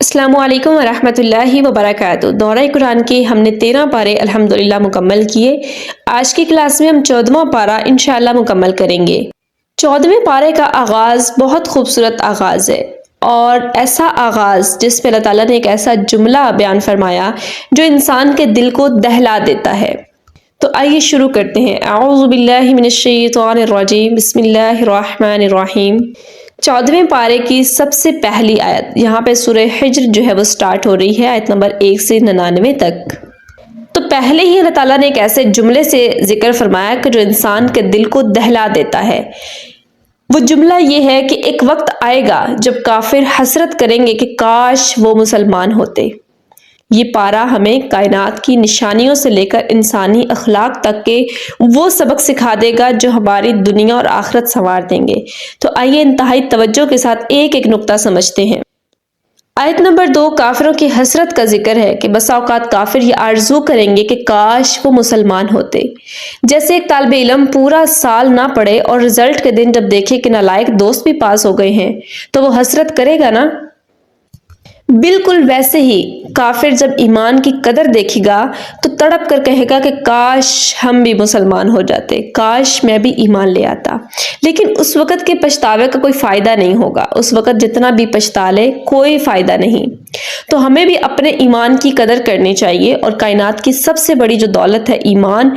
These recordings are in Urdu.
السلام علیکم ورحمۃ اللہ وبرکاتہ۔ دورہ قرآن کے ہم نے 13 پارے الحمدللہ مکمل کیے۔ آج کی کلاس میں ہم 14واں پارہ انشاءاللہ مکمل کریں گے۔ 14ویں پارے کا آغاز بہت خوبصورت آغاز ہے، اور ایسا آغاز جس پہ اللہ تعالیٰ نے ایک ایسا جملہ بیان فرمایا جو انسان کے دل کو دہلا دیتا ہے۔ تو آئیے شروع کرتے ہیں۔ اعوذ باللہ من الشیطان الرجیم، بسم اللہ الرحمن الرحیم۔ 14ویں پارے کی سب سے پہلی آیت، یہاں پہ سورہ حجر جو ہے وہ سٹارٹ ہو رہی ہے، آیت نمبر 1 سے 99 تک۔ تو پہلے ہی اللہ تعالیٰ نے ایک ایسے جملے سے ذکر فرمایا کہ جو انسان کے دل کو دہلا دیتا ہے۔ وہ جملہ یہ ہے کہ ایک وقت آئے گا جب کافر حسرت کریں گے کہ کاش وہ مسلمان ہوتے۔ یہ پارہ ہمیں کائنات کی نشانیوں سے لے کر انسانی اخلاق تک کے وہ سبق سکھا دے گا جو ہماری دنیا اور آخرت سنوار دیں گے۔ تو آئیے انتہائی توجہ کے ساتھ ایک ایک نقطہ سمجھتے ہیں۔ آیت نمبر 2 کافروں کی حسرت کا ذکر ہے کہ بسا اوقات کافر یہ آرزو کریں گے کہ کاش وہ مسلمان ہوتے۔ جیسے ایک طالب علم پورا سال نہ پڑھے اور رزلٹ کے دن جب دیکھے کہ نالائق دوست بھی پاس ہو گئے ہیں تو وہ حسرت کرے گا نا۔ بالکل ویسے ہی کافر جب ایمان کی قدر دیکھے گا تو تڑپ کر کہے گا کہ کاش ہم بھی مسلمان ہو جاتے، کاش میں بھی ایمان لے آتا۔ لیکن اس وقت کے پچھتاوے کا کوئی فائدہ نہیں ہوگا، اس وقت جتنا بھی پچھتا لے کوئی فائدہ نہیں۔ تو ہمیں بھی اپنے ایمان کی قدر کرنی چاہیے، اور کائنات کی سب سے بڑی جو دولت ہے ایمان،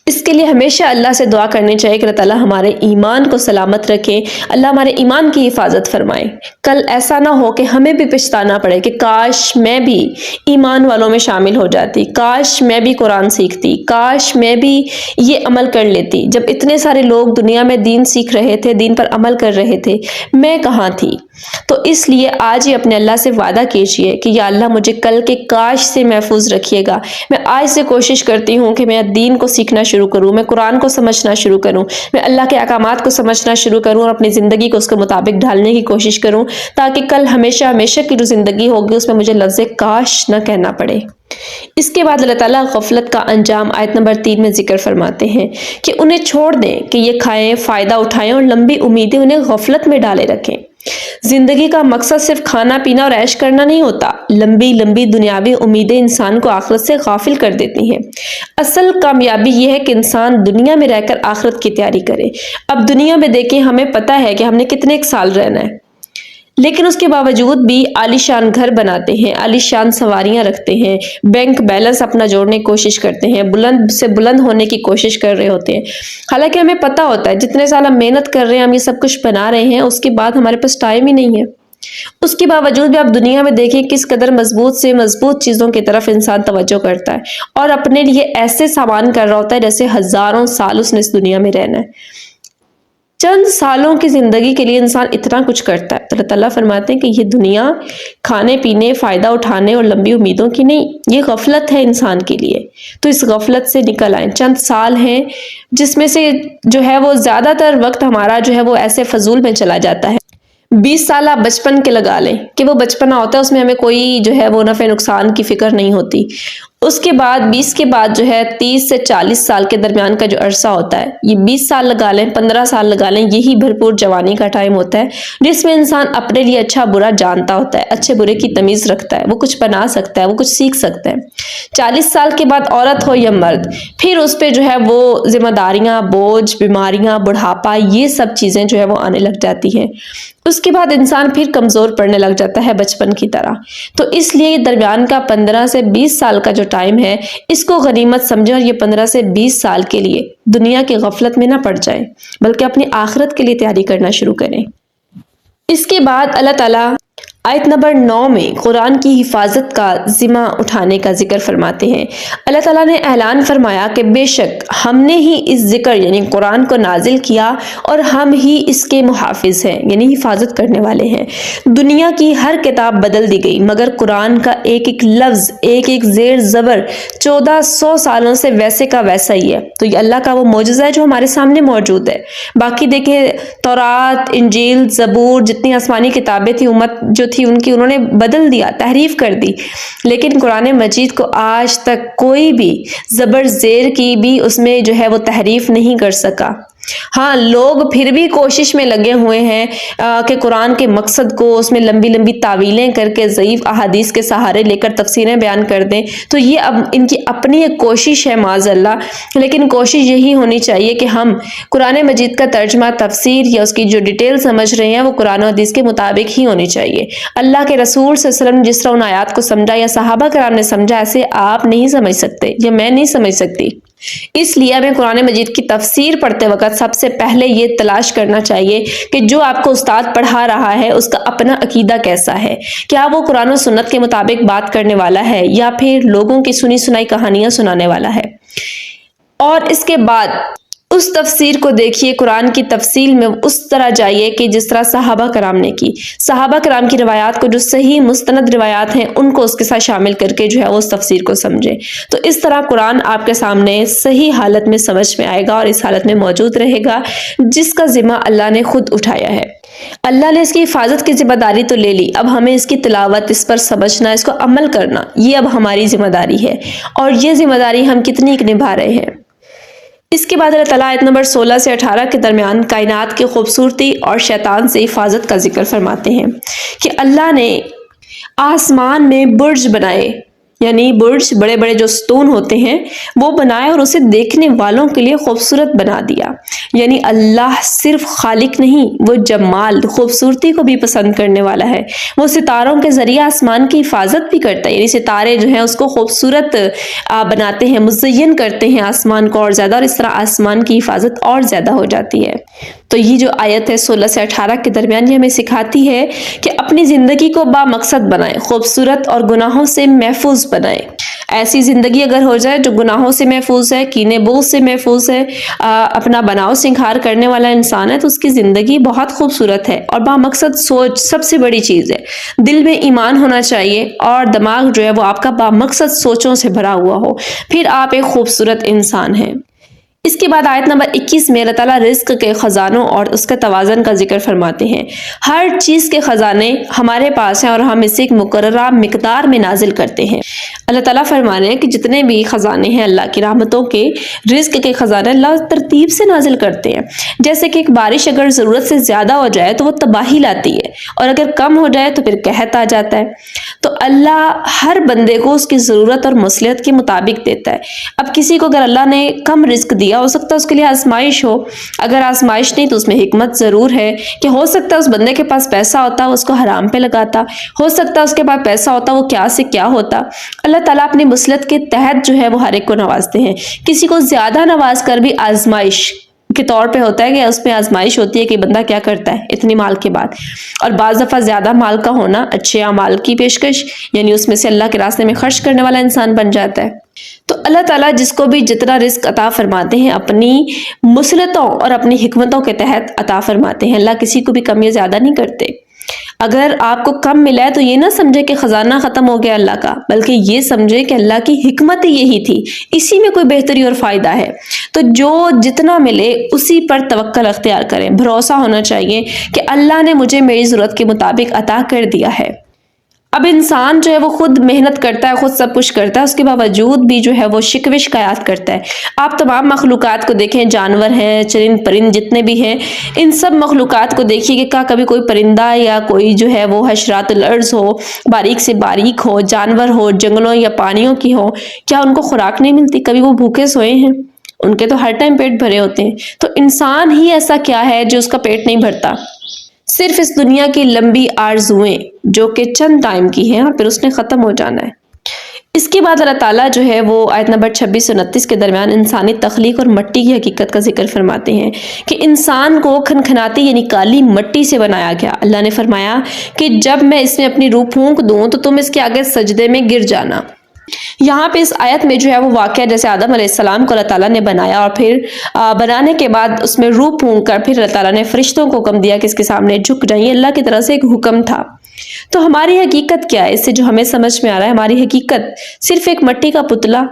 اس کے لیے ہمیشہ اللہ سے دعا کرنی چاہیے کہ اللہ تعالیٰ ہمارے ایمان کو سلامت رکھے، اللہ ہمارے ایمان کی حفاظت فرمائے۔ کل ایسا نہ ہو کہ ہمیں بھی پچھتانا پڑے کہ کاش میں بھی ایمان والوں میں شامل ہو جاتی، کاش میں بھی قرآن سیکھتی، کاش میں بھی یہ عمل کر لیتی۔ جب اتنے سارے لوگ دنیا میں دین سیکھ رہے تھے، دین پر عمل کر رہے تھے، میں کہاں تھی؟ تو اس لیے آج ہی اپنے اللہ سے وعدہ کیجیے کہ یا اللہ مجھے کل کے کاش سے محفوظ رکھیے گا۔ میں آج سے کوشش کرتی ہوں کہ میں دین کو سیکھنا شروع کروں، میں قرآن کو سمجھنا شروع کروں، میں اللہ کے احکامات کو سمجھنا شروع کروں اور اپنی زندگی کو اس کے مطابق ڈھالنے کی کوشش کروں، تاکہ کل ہمیشہ ہمیشہ کی جو زندگی ہوگی اس میں مجھے لفظ کاش نہ کہنا پڑے۔ اس کے بعد اللہ تعالیٰ غفلت کا انجام آیت نمبر 3 میں ذکر فرماتے ہیں کہ انہیں چھوڑ دیں کہ یہ کھائیں، فائدہ اٹھائیں اور لمبی امیدیں انہیں غفلت میں ڈالے رکھیں۔ زندگی کا مقصد صرف کھانا پینا اور عیش کرنا نہیں ہوتا، لمبی لمبی دنیاوی امیدیں انسان کو آخرت سے غافل کر دیتی ہیں۔ اصل کامیابی یہ ہے کہ انسان دنیا میں رہ کر آخرت کی تیاری کرے۔ اب دنیا میں دیکھیں، ہمیں پتہ ہے کہ ہم نے کتنے ایک سال رہنا ہے، لیکن اس کے باوجود بھی عالی شان گھر بناتے ہیں، عالی شان سواریاں رکھتے ہیں، بینک بیلنس اپنا جوڑنے کی کوشش کرتے ہیں، بلند سے بلند ہونے کی کوشش کر رہے ہوتے ہیں۔ حالانکہ ہمیں پتہ ہوتا ہے جتنے سال ہم محنت کر رہے ہیں، ہم یہ سب کچھ بنا رہے ہیں، اس کے بعد ہمارے پاس ٹائم ہی نہیں ہے۔ اس کے باوجود بھی آپ دنیا میں دیکھیں کس قدر مضبوط سے مضبوط چیزوں کی طرف انسان توجہ کرتا ہے، اور اپنے لیے ایسے سامان کر رہا ہوتا ہے جیسے ہزاروں سال اس نے اس دنیا میں رہنا ہے۔ چند سالوں کی زندگی کے لیے انسان اتنا کچھ کرتا ہے۔ تو اللہ تعالیٰ فرماتے ہیں کہ یہ دنیا کھانے پینے، فائدہ اٹھانے اور لمبی امیدوں کی نہیں، یہ غفلت ہے انسان کے لیے۔ تو اس غفلت سے نکل آئیں۔ چند سال ہیں جس میں سے جو ہے وہ زیادہ تر وقت ہمارا جو ہے وہ ایسے فضول میں چلا جاتا ہے۔ 20 سال آپ بچپن کے لگا لیں کہ وہ بچپنا ہوتا ہے، اس میں ہمیں کوئی جو ہے وہ نفع نقصان کی فکر نہیں ہوتی۔ اس کے بعد 20 کے بعد جو ہے 30 سے 40 سال کے درمیان کا جو عرصہ ہوتا ہے، یہ 20 سال لگا لیں، 15 سال لگا لیں، یہی بھرپور جوانی کا ٹائم ہوتا ہے، جس میں انسان اپنے لیے اچھا برا جانتا ہوتا ہے، اچھے برے کی تمیز رکھتا ہے، وہ کچھ بنا سکتا ہے، وہ کچھ سیکھ سکتا ہے۔ 40 سال کے بعد عورت ہو یا مرد، پھر اس پہ جو ہے وہ ذمہ داریاں، بوجھ، بیماریاں، بڑھاپا، یہ سب چیزیں جو ہے وہ آنے لگ جاتی ہیں۔ اس کے بعد انسان پھر کمزور پڑنے لگ جاتا ہے بچپن کی طرح۔ تو اس لیے یہ درمیان کا 15 سے 20 سال کا جو ٹائم ہے، اس کو غنیمت سمجھیں، اور یہ 15 سے 20 سال کے لیے دنیا کی غفلت میں نہ پڑ جائیں، بلکہ اپنی آخرت کے لیے تیاری کرنا شروع کریں۔ اس کے بعد اللہ تعالیٰ آیت نمبر 9 میں قرآن کی حفاظت کا ذمہ اٹھانے کا ذکر فرماتے ہیں۔ اللہ تعالیٰ نے اعلان فرمایا کہ بے شک ہم نے ہی اس ذکر یعنی قرآن کو نازل کیا، اور ہم ہی اس کے محافظ ہیں، یعنی حفاظت کرنے والے ہیں۔ دنیا کی ہر کتاب بدل دی گئی، مگر قرآن کا ایک ایک لفظ، ایک ایک زیر زبر 1400 سالوں سے ویسے کا ویسا ہی ہے۔ تو یہ اللہ کا وہ معجزہ ہے جو ہمارے سامنے موجود ہے۔ باقی دیکھیں تورات، انجیل، زبور، جتنی آسمانی کتابیں تھیں، امت جو تھی ان کی، انہوں نے بدل دیا، تحریف کر دی، لیکن قرآن مجید کو آج تک کوئی بھی زبر زیر کی بھی اس میں جو ہے وہ تحریف نہیں کر سکا۔ ہاں لوگ پھر بھی کوشش میں لگے ہوئے ہیں کہ قرآن کے مقصد کو اس میں لمبی لمبی تعویلیں کر کے ضعیف احادیث کے سہارے لے کر تفسیریں بیان کر دیں، تو یہ اب ان کی اپنی ایک کوشش ہے معاذ اللہ، لیکن کوشش یہی ہونی چاہیے کہ ہم قرآن مجید کا ترجمہ، تفسیر یا اس کی جو ڈیٹیل سمجھ رہے ہیں وہ قرآن و حدیث کے مطابق ہی ہونی چاہیے۔ اللہ کے رسول صلی اللہ علیہ وسلم جس طرح ان آیات کو سمجھا یا صحابہ کرام نے سمجھا، ایسے آپ نہیں سمجھ سکتے یا میں نہیں سمجھ سکتی۔ اس لیے ہمیں قرآن مجید کی تفسیر پڑھتے وقت سب سے پہلے یہ تلاش کرنا چاہیے کہ جو آپ کو استاد پڑھا رہا ہے اس کا اپنا عقیدہ کیسا ہے، کیا وہ قرآن و سنت کے مطابق بات کرنے والا ہے یا پھر لوگوں کی سنی سنائی کہانیاں سنانے والا ہے۔ اور اس کے بعد اس تفسیر کو دیکھیے، قرآن کی تفصیل میں اس طرح جائیے کہ جس طرح صحابہ کرام نے کی۔ صحابہ کرام کی روایات کو، جو صحیح مستند روایات ہیں، ان کو اس کے ساتھ شامل کر کے جو ہے وہ اس تفسیر کو سمجھے، تو اس طرح قرآن آپ کے سامنے صحیح حالت میں سمجھ میں آئے گا اور اس حالت میں موجود رہے گا جس کا ذمہ اللہ نے خود اٹھایا ہے۔ اللہ نے اس کی حفاظت کی ذمہ داری تو لے لی، اب ہمیں اس کی تلاوت، اس پر سمجھنا، اس کو عمل کرنا، یہ اب ہماری ذمہ داری ہے، اور یہ ذمہ داری ہم کتنی نبھا رہے ہیں۔ اس کے بعد اللہ تعالیٰ آیت نمبر 16 سے 18 کے درمیان کائنات کی خوبصورتی اور شیطان سے حفاظت کا ذکر فرماتے ہیں کہ اللہ نے آسمان میں برج بنائے، یعنی برج، بڑے بڑے جو ستون ہوتے ہیں وہ بنائے اور اسے دیکھنے والوں کے لیے خوبصورت بنا دیا۔ یعنی اللہ صرف خالق نہیں، وہ جمال، خوبصورتی کو بھی پسند کرنے والا ہے۔ وہ ستاروں کے ذریعے آسمان کی حفاظت بھی کرتا ہے، یعنی ستارے جو ہیں اس کو خوبصورت بناتے ہیں، مزین کرتے ہیں آسمان کو اور زیادہ، اور اس طرح آسمان کی حفاظت اور زیادہ ہو جاتی ہے۔ تو یہ جو آیت ہے 16 سے 18 کے درمیان، یہ ہمیں سکھاتی ہے کہ اپنی زندگی کو با مقصد بنائیں، خوبصورت اور گناہوں سے محفوظ بنائیں۔ ایسی زندگی اگر ہو جائے جو گناہوں سے محفوظ ہے، کینے بغض سے محفوظ ہے، اپنا بناؤ سنگھار کرنے والا انسان ہے، تو اس کی زندگی بہت خوبصورت ہے۔ اور با مقصد سوچ سب سے بڑی چیز ہے، دل میں ایمان ہونا چاہیے اور دماغ جو ہے وہ آپ کا با مقصد سوچوں سے بھرا ہوا ہو، پھر آپ ایک خوبصورت انسان ہیں۔ اس کے بعد آیت نمبر 21 میں اللہ تعالیٰ رزق کے خزانوں اور اس کے توازن کا ذکر فرماتے ہیں۔ ہر چیز کے خزانے ہمارے پاس ہیں اور ہم اسے ایک مقررہ مقدار میں نازل کرتے ہیں۔ اللہ تعالیٰ فرمانے ہیں کہ جتنے بھی خزانے ہیں اللہ کی رحمتوں کے، رزق کے خزانے اللہ ترتیب سے نازل کرتے ہیں۔ جیسے کہ ایک بارش اگر ضرورت سے زیادہ ہو جائے تو وہ تباہی لاتی ہے، اور اگر کم ہو جائے تو پھر قحط آ جاتا ہے۔ تو اللہ ہر بندے کو اس کی ضرورت اور مصلحت کے مطابق دیتا ہے۔ اب کسی کو اگر اللہ نے کم رزق دیا، ہو سکتا ہے اس کے لیے آزمائش ہو، اگر آزمائش نہیں تو اس میں حکمت ضرور ہے کہ ہو سکتا ہے اس بندے کے پاس پیسہ ہوتا وہ اس کو حرام پہ لگاتا، ہو سکتا ہے اس کے پاس پیسہ ہوتا وہ کیا سے کیا ہوتا۔ اللہ تعالیٰ اپنی مصلحت کے تحت جو ہے وہ ہر ایک کو نوازتے ہیں۔ کسی کو زیادہ نواز کر بھی آزمائش کے طور پہ ہوتا ہے کہ اس میں آزمائش ہوتی ہے کہ بندہ کیا کرتا ہے اتنی مال کے بعد، اور بعض دفعہ زیادہ مال کا ہونا اچھے اعمال کی پیشکش، یعنی اس میں سے اللہ کے راستے میں خرچ کرنے والا انسان بن جاتا ہے۔ تو اللہ تعالیٰ جس کو بھی جتنا رزق عطا فرماتے ہیں اپنی مصلحتوں اور اپنی حکمتوں کے تحت عطا فرماتے ہیں۔ اللہ کسی کو بھی کم یا زیادہ نہیں کرتے۔ اگر آپ کو کم ملا ہے تو یہ نہ سمجھے کہ خزانہ ختم ہو گیا اللہ کا، بلکہ یہ سمجھے کہ اللہ کی حکمت یہی تھی، اسی میں کوئی بہتری اور فائدہ ہے۔ تو جو جتنا ملے اسی پر توکل اختیار کریں، بھروسہ ہونا چاہیے کہ اللہ نے مجھے میری ضرورت کے مطابق عطا کر دیا ہے۔ اب انسان جو ہے وہ خود محنت کرتا ہے، خود سب کچھ کرتا ہے، اس کے باوجود بھی جو ہے وہ شکوے شکایات کرتا ہے۔ آپ تمام مخلوقات کو دیکھیں، جانور ہیں، چرند پرند جتنے بھی ہیں، ان سب مخلوقات کو دیکھیے کہ کیا کبھی کوئی پرندہ یا کوئی جو ہے وہ حشرات الارض ہو، باریک سے باریک ہو، جانور ہو، جنگلوں یا پانیوں کی ہو، کیا ان کو خوراک نہیں ملتی؟ کبھی وہ بھوکے سوئے ہیں؟ ان کے تو ہر ٹائم پیٹ بھرے ہوتے ہیں۔ تو انسان ہی ایسا کیا ہے جو اس کا پیٹ نہیں بھرتا؟ صرف اس دنیا کی لمبی آرزوئیں جو کہ چند ٹائم کی ہیں اور پھر اس نے ختم ہو جانا ہے۔ اس کے بعد اللہ تعالیٰ جو ہے وہ آیت نمبر 26 سے 29 کے درمیان انسانی تخلیق اور مٹی کی حقیقت کا ذکر فرماتے ہیں کہ انسان کو کھنکھناتی یعنی کالی مٹی سے بنایا گیا۔ اللہ نے فرمایا کہ جب میں اس میں اپنی روح پھونک دوں تو تم اس کے آگے سجدے میں گر جانا۔ یہاں پہ اس آیت میں جو ہے وہ واقعہ جیسے آدم علیہ السلام کو اللہ تعالیٰ نے بنایا اور پھر بنانے کے بعد اس میں روح پھونک کر پھر اللہ تعالیٰ نے فرشتوں کو حکم دیا کہ اس کے سامنے جھک جائیں، یہ اللہ کی طرف سے ایک حکم تھا۔ تو ہماری حقیقت کیا ہے؟ اس سے جو ہمیں سمجھ میں آ رہا ہے ہماری حقیقت صرف ایک مٹی کا پتلا،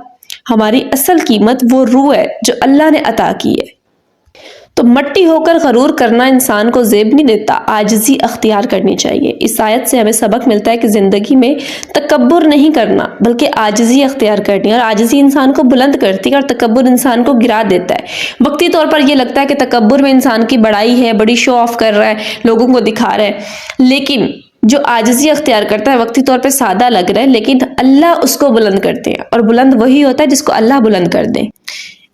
ہماری اصل قیمت وہ روح ہے جو اللہ نے عطا کی ہے۔ تو مٹی ہو کر غرور کرنا انسان کو زیب نہیں دیتا، عاجزی اختیار کرنی چاہیے۔ اس آیت سے ہمیں سبق ملتا ہے کہ زندگی میں تکبر نہیں کرنا بلکہ عاجزی اختیار کرنی، اور عاجزی انسان کو بلند کرتی ہے اور تکبر انسان کو گرا دیتا ہے۔ وقتی طور پر یہ لگتا ہے کہ تکبر میں انسان کی بڑائی ہے، بڑی شو آف کر رہا ہے، لوگوں کو دکھا رہا ہے، لیکن جو عاجزی اختیار کرتا ہے وقتی طور پہ سادہ لگ رہا ہے لیکن اللہ اس کو بلند کرتے ہیں، اور بلند وہی ہوتا ہے جس کو اللہ بلند کر دے۔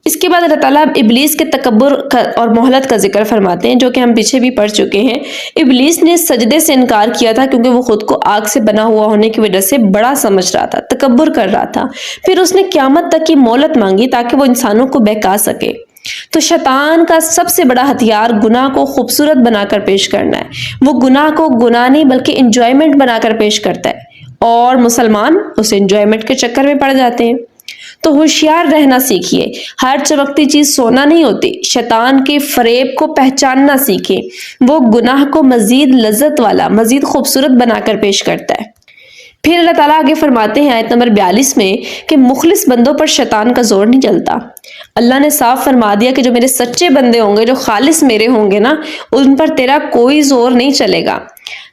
اس کے بعد اللہ تعالیٰ ابلیس کے تکبر اور مہلت کا ذکر فرماتے ہیں، جو کہ ہم پیچھے بھی پڑھ چکے ہیں۔ ابلیس نے سجدے سے انکار کیا تھا کیونکہ وہ خود کو آگ سے بنا ہوا ہونے کی وجہ سے بڑا سمجھ رہا تھا، تکبر کر رہا تھا۔ پھر اس نے قیامت تک کی مہلت مانگی تاکہ وہ انسانوں کو بہکا سکے۔ تو شیطان کا سب سے بڑا ہتھیار گناہ کو خوبصورت بنا کر پیش کرنا ہے۔ وہ گناہ کو گناہ نہیں بلکہ انجوائمنٹ بنا کر پیش کرتا ہے، اور مسلمان اس انجوائمنٹ کے چکر میں پڑ جاتے ہیں۔ تو ہوشیار رہنا سیکھیے، ہر چمکتی چیز سونا نہیں ہوتی۔ شیطان کے فریب کو پہچاننا سیکھیں، وہ گناہ کو مزید لذت والا، مزید خوبصورت بنا کر پیش کرتا ہے۔ پھر اللہ تعالیٰ آگے فرماتے ہیں آیت نمبر 42 میں کہ مخلص بندوں پر شیطان کا زور نہیں چلتا۔ اللہ نے صاف فرما دیا کہ جو میرے سچے بندے ہوں گے، جو خالص میرے ہوں گے نا، ان پر تیرا کوئی زور نہیں چلے گا۔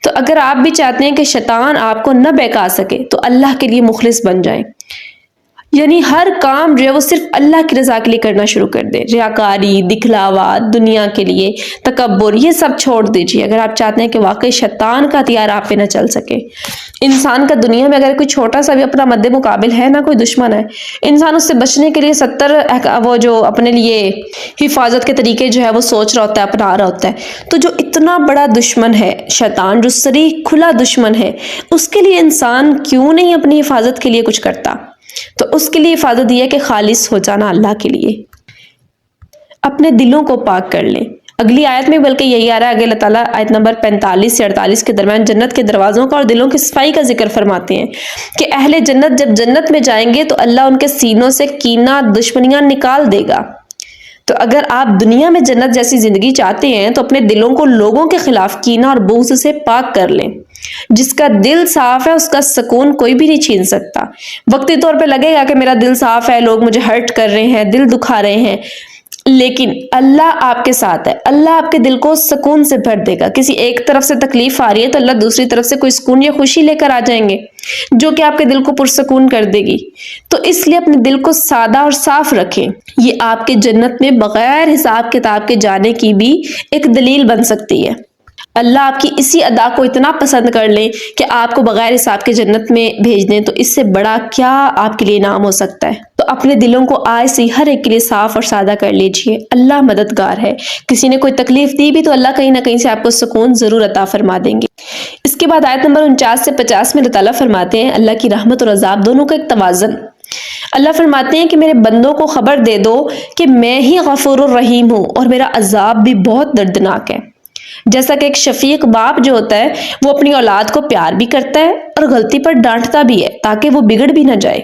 تو اگر آپ بھی چاہتے ہیں کہ شیطان آپ کو نہ بہکا سکے تو اللہ کے لیے مخلص بن جائیں، یعنی ہر کام جو ہے وہ صرف اللہ کی رضا کے لیے کرنا شروع کر دے۔ ریاکاری، دکھلاوا، دنیا کے لیے تکبر، یہ سب چھوڑ دیجیے اگر آپ چاہتے ہیں کہ واقعی شیطان کا ہتھیار آپ پہ نہ چل سکے۔ انسان کا دنیا میں اگر کوئی چھوٹا سا بھی اپنا مد مقابل ہے نا، کوئی دشمن ہے، انسان اس سے بچنے کے لیے 70 وہ جو اپنے لیے حفاظت کے طریقے جو ہے وہ سوچ رہا ہوتا ہے، اپنا رہا ہوتا ہے۔ تو جو اتنا بڑا دشمن ہے شیطان، جو صریح کھلا دشمن ہے، اس کے لیے انسان کیوں نہیں اپنی حفاظت کے لیے کچھ کرتا؟ تو اس کے لیے حفاظت یہ ہے کہ خالص ہو جانا اللہ کے لیے، اپنے دلوں کو پاک کر لیں۔ اگلی آیت میں بلکہ یہی آ رہا ہے، آگے اللہ تعالیٰ آیت نمبر 45 سے 48 کے درمیان جنت کے دروازوں کا اور دلوں کی صفائی کا ذکر فرماتے ہیں کہ اہل جنت جب جنت میں جائیں گے تو اللہ ان کے سینوں سے کینہ، دشمنیاں نکال دے گا۔ تو اگر آپ دنیا میں جنت جیسی زندگی چاہتے ہیں تو اپنے دلوں کو لوگوں کے خلاف کینہ اور بغض سے پاک کر لیں۔ جس کا دل صاف ہے اس کا سکون کوئی بھی نہیں چھین سکتا۔ وقتی طور پہ لگے گا کہ میرا دل صاف ہے، لوگ مجھے ہرٹ کر رہے ہیں، دل دکھا رہے ہیں، لیکن اللہ آپ کے ساتھ ہے، اللہ آپ کے دل کو سکون سے بھر دے گا۔ کسی ایک طرف سے تکلیف آ رہی ہے تو اللہ دوسری طرف سے کوئی سکون یا خوشی لے کر آ جائیں گے جو کہ آپ کے دل کو پرسکون کر دے گی۔ تو اس لیے اپنے دل کو سادہ اور صاف رکھیں، یہ آپ کے جنت میں بغیر حساب کتاب کے جانے کی بھی ایک دلیل بن سکتی ہے۔ اللہ آپ کی اسی ادا کو اتنا پسند کر لیں کہ آپ کو بغیر حساب کے جنت میں بھیج دیں، تو اس سے بڑا کیا آپ کے لیے انعام ہو سکتا ہے؟ تو اپنے دلوں کو آج سے ہر ایک کے لیے صاف اور سادہ کر لیجئے، اللہ مددگار ہے۔ کسی نے کوئی تکلیف دی بھی تو اللہ کہیں نہ کہیں سے آپ کو سکون ضرور عطا فرما دیں گے۔ اس کے بعد آیت نمبر 49 سے 50 میں اللہ تعالیٰ فرماتے ہیں اللہ کی رحمت اور عذاب دونوں کا ایک توازن۔ اللہ فرماتے ہیں کہ میرے بندوں کو خبر دے دو کہ میں ہی غفور الرحیم ہوں اور میرا عذاب بھی بہت دردناک ہے۔ جیسا کہ ایک شفیق باپ جو ہوتا ہے وہ اپنی اولاد کو پیار بھی کرتا ہے اور غلطی پر ڈانٹتا بھی ہے تاکہ وہ بگڑ بھی نہ جائے۔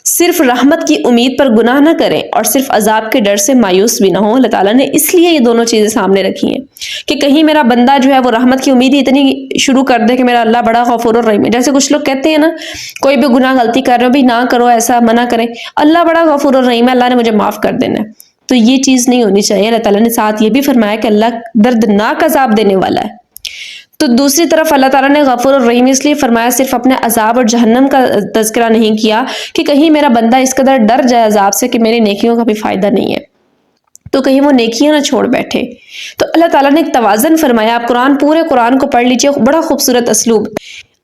صرف رحمت کی امید پر گناہ نہ کریں اور صرف عذاب کے ڈر سے مایوس بھی نہ ہوں۔ اللہ تعالیٰ نے اس لیے یہ دونوں چیزیں سامنے رکھی ہیں کہ کہیں میرا بندہ جو ہے وہ رحمت کی امید ہی اتنی شروع کر دے کہ میرا اللہ بڑا غفور الرحیم ہے۔ جیسے کچھ لوگ کہتے ہیں نا، کوئی بھی گناہ غلطی کر رہے ہو بھی نہ کرو، ایسا منع کریں، اللہ بڑا غفور الرحیم ہے، اللہ نے مجھے معاف کر دینا ہے۔ تو یہ چیز نہیں ہونی چاہیے۔ اللہ تعالیٰ نے ساتھ یہ بھی فرمایا کہ اللہ دردناک عذاب دینے والا ہے۔ تو دوسری طرف اللہ تعالیٰ نے غفور الرحیم اس لیے فرمایا، صرف اپنے عذاب اور جہنم کا تذکرہ نہیں کیا کہ کہیں میرا بندہ اس قدر ڈر جائے عذاب سے کہ میری نیکیوں کا بھی فائدہ نہیں ہے، تو کہیں وہ نیکیاں نہ چھوڑ بیٹھے۔ تو اللہ تعالیٰ نے ایک توازن فرمایا۔ آپ پورے قرآن کو پڑھ لیجئے، بڑا خوبصورت اسلوب۔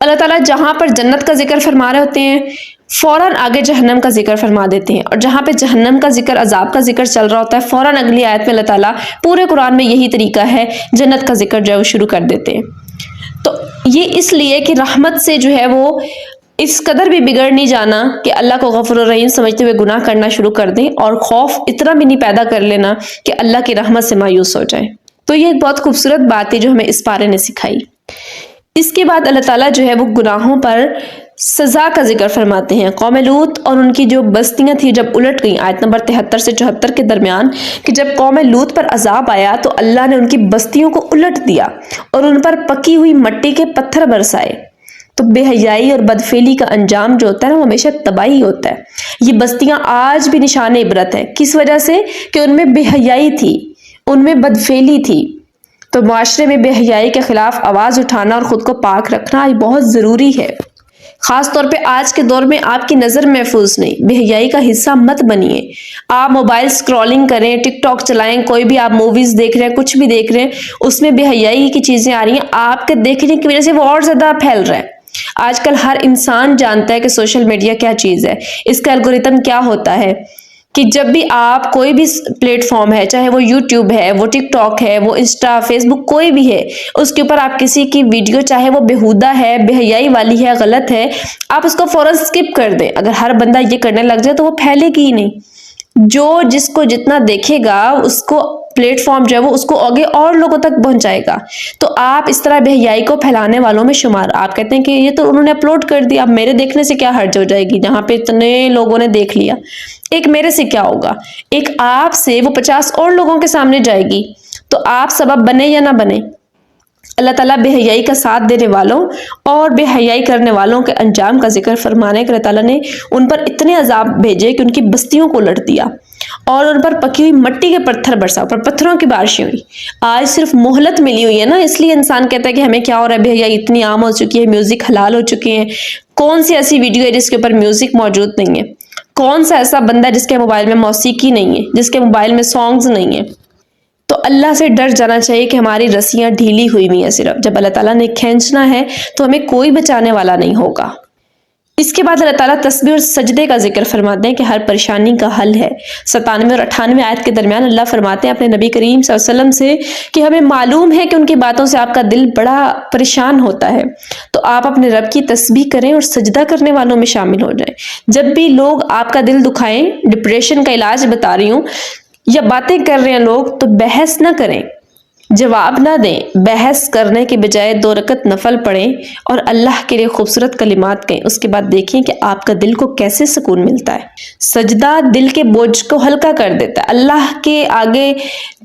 اللہ تعالیٰ جہاں پر جنت کا ذکر فرما رہے ہوتے ہیں فوراً آگے جہنم کا ذکر فرما دیتے ہیں، اور جہاں پہ جہنم کا ذکر، عذاب کا ذکر چل رہا ہوتا ہے، فوراً اگلی آیت میں اللہ تعالیٰ پورے قرآن میں یہی طریقہ ہے، جنت کا ذکر جو ہے وہ شروع کر دیتے ہیں۔ تو یہ اس لیے کہ رحمت سے جو ہے وہ اس قدر بھی بگڑ نہیں جانا کہ اللہ کو غفور الرحیم سمجھتے ہوئے گناہ کرنا شروع کر دیں، اور خوف اتنا بھی نہیں پیدا کر لینا کہ اللہ کی رحمت سے مایوس ہو جائے۔ تو یہ ایک بہت خوبصورت بات ہے جو ہمیں اس پارے نے سکھائی۔ اس کے بعد اللہ تعالیٰ جو ہے وہ گناہوں پر سزا کا ذکر فرماتے ہیں۔ قوم لوط اور ان کی جو بستیاں تھیں جب الٹ گئیں، آیت نمبر 73 سے 74 کے درمیان، کہ جب قوم لوط پر عذاب آیا تو اللہ نے ان کی بستیوں کو الٹ دیا اور ان پر پکی ہوئی مٹی کے پتھر برسائے۔ تو بے حیائی اور بدفعلی کا انجام جو ہوتا ہے وہ ہمیشہ تباہی ہوتا ہے۔ یہ بستیاں آج بھی نشان عبرت ہے، کس وجہ سے؟ کہ ان میں بے حیائی تھی، ان میں بدفعلی تھی۔ تو معاشرے میں بے حیائی کے خلاف آواز اٹھانا اور خود کو پاک رکھنا یہ بہت ضروری ہے۔ خاص طور پہ آج کے دور میں آپ کی نظر محفوظ نہیں، بے حیائی کا حصہ مت بنیے۔ آپ موبائل سکرولنگ کریں، ٹک ٹاک چلائیں، کوئی بھی آپ موویز دیکھ رہے ہیں، کچھ بھی دیکھ رہے ہیں، اس میں بے حیائی کی چیزیں آ رہی ہیں، آپ کے دیکھنے کی وجہ سے وہ اور زیادہ پھیل رہا ہے۔ آج کل ہر انسان جانتا ہے کہ سوشل میڈیا کیا چیز ہے، اس کا الگوریتم کیا ہوتا ہے، کہ جب بھی آپ کوئی بھی پلیٹ فارم ہے، چاہے وہ یوٹیوب ہے، وہ ٹک ٹاک ہے، وہ انسٹا، فیس بک، کوئی بھی ہے، اس کے اوپر آپ کسی کی ویڈیو چاہے وہ بےہودہ ہے، بے حیائی والی ہے، غلط ہے، آپ اس کو فوراً سکپ کر دیں۔ اگر ہر بندہ یہ کرنے لگ جائے تو وہ پھیلے گی ہی نہیں۔ جو جس کو جتنا دیکھے گا اس کو پلیٹ فارم جو ہے وہ اس کو آگے اور لوگوں تک پہنچائے گا۔ تو آپ اس طرح بے حیائی کو پھیلانے والوں میں شمار۔ آپ کہتے ہیں کہ یہ تو انہوں نے اپلوڈ کر دیا، اب میرے دیکھنے سے کیا حرج ہو جائے گی، جہاں پہ اتنے لوگوں نے دیکھ لیا، ایک میرے سے کیا ہوگا، ایک آپ سے وہ 50 اور لوگوں کے سامنے جائے گی۔ تو آپ سبب بنے یا نہ بنے، اللہ تعالیٰ بے حیائی کا ساتھ دینے والوں اور بے حیائی کرنے والوں کے انجام کا ذکر فرمانے کہ اللہ تعالیٰ نے ان پر اتنے عذاب بھیجے کہ ان کی بستیوں کو لٹ دیا اور ان پر پکی ہوئی مٹی کے پتھر برسا، پر پتھروں کی بارشیں ہوئی۔ آج صرف مہلت ملی ہوئی ہے نا، اس لیے انسان کہتا ہے کہ ہمیں کیا ہو رہا ہے، بے حیائی اتنی عام ہو چکی ہے، میوزک حلال ہو چکے ہیں۔ کون سی ایسی ویڈیو ہے جس کے اوپر میوزک موجود نہیں ہے؟ کون سا ایسا بندہ ہے جس کے موبائل میں موسیقی نہیں ہے، جس کے موبائل میں سانگز نہیں ہیں؟ تو اللہ سے ڈر جانا چاہیے کہ ہماری رسیاں ڈھیلی ہوئی ہوئی ہیں، صرف جب اللہ تعالیٰ نے کھینچنا ہے تو ہمیں کوئی بچانے والا نہیں ہوگا۔ اس کے بعد اللہ تعالیٰ تسبیح اور سجدے کا ذکر فرماتے ہیں کہ ہر پریشانی کا حل ہے۔ 97 اور 98 آیت کے درمیان اللہ فرماتے ہیں اپنے نبی کریم صلی اللہ علیہ وسلم سے کہ ہمیں معلوم ہے کہ ان کی باتوں سے آپ کا دل بڑا پریشان ہوتا ہے، تو آپ اپنے رب کی تسبیح کریں اور سجدہ کرنے والوں میں شامل ہو جائیں۔ جب بھی لوگ آپ کا دل دکھائیں، ڈپریشن کا علاج بتا رہی ہوں، یا باتیں کر رہے ہیں لوگ، تو بحث نہ کریں، جواب نہ دیں، بحث کرنے کے بجائے 2 رکعت نفل پڑھیں اور اللہ کے لیے خوبصورت کلمات کہیں۔ اس کے بعد دیکھیں کہ آپ کا دل کو کیسے سکون ملتا ہے۔ سجدہ دل کے بوجھ کو ہلکا کر دیتا ہے۔ اللہ کے آگے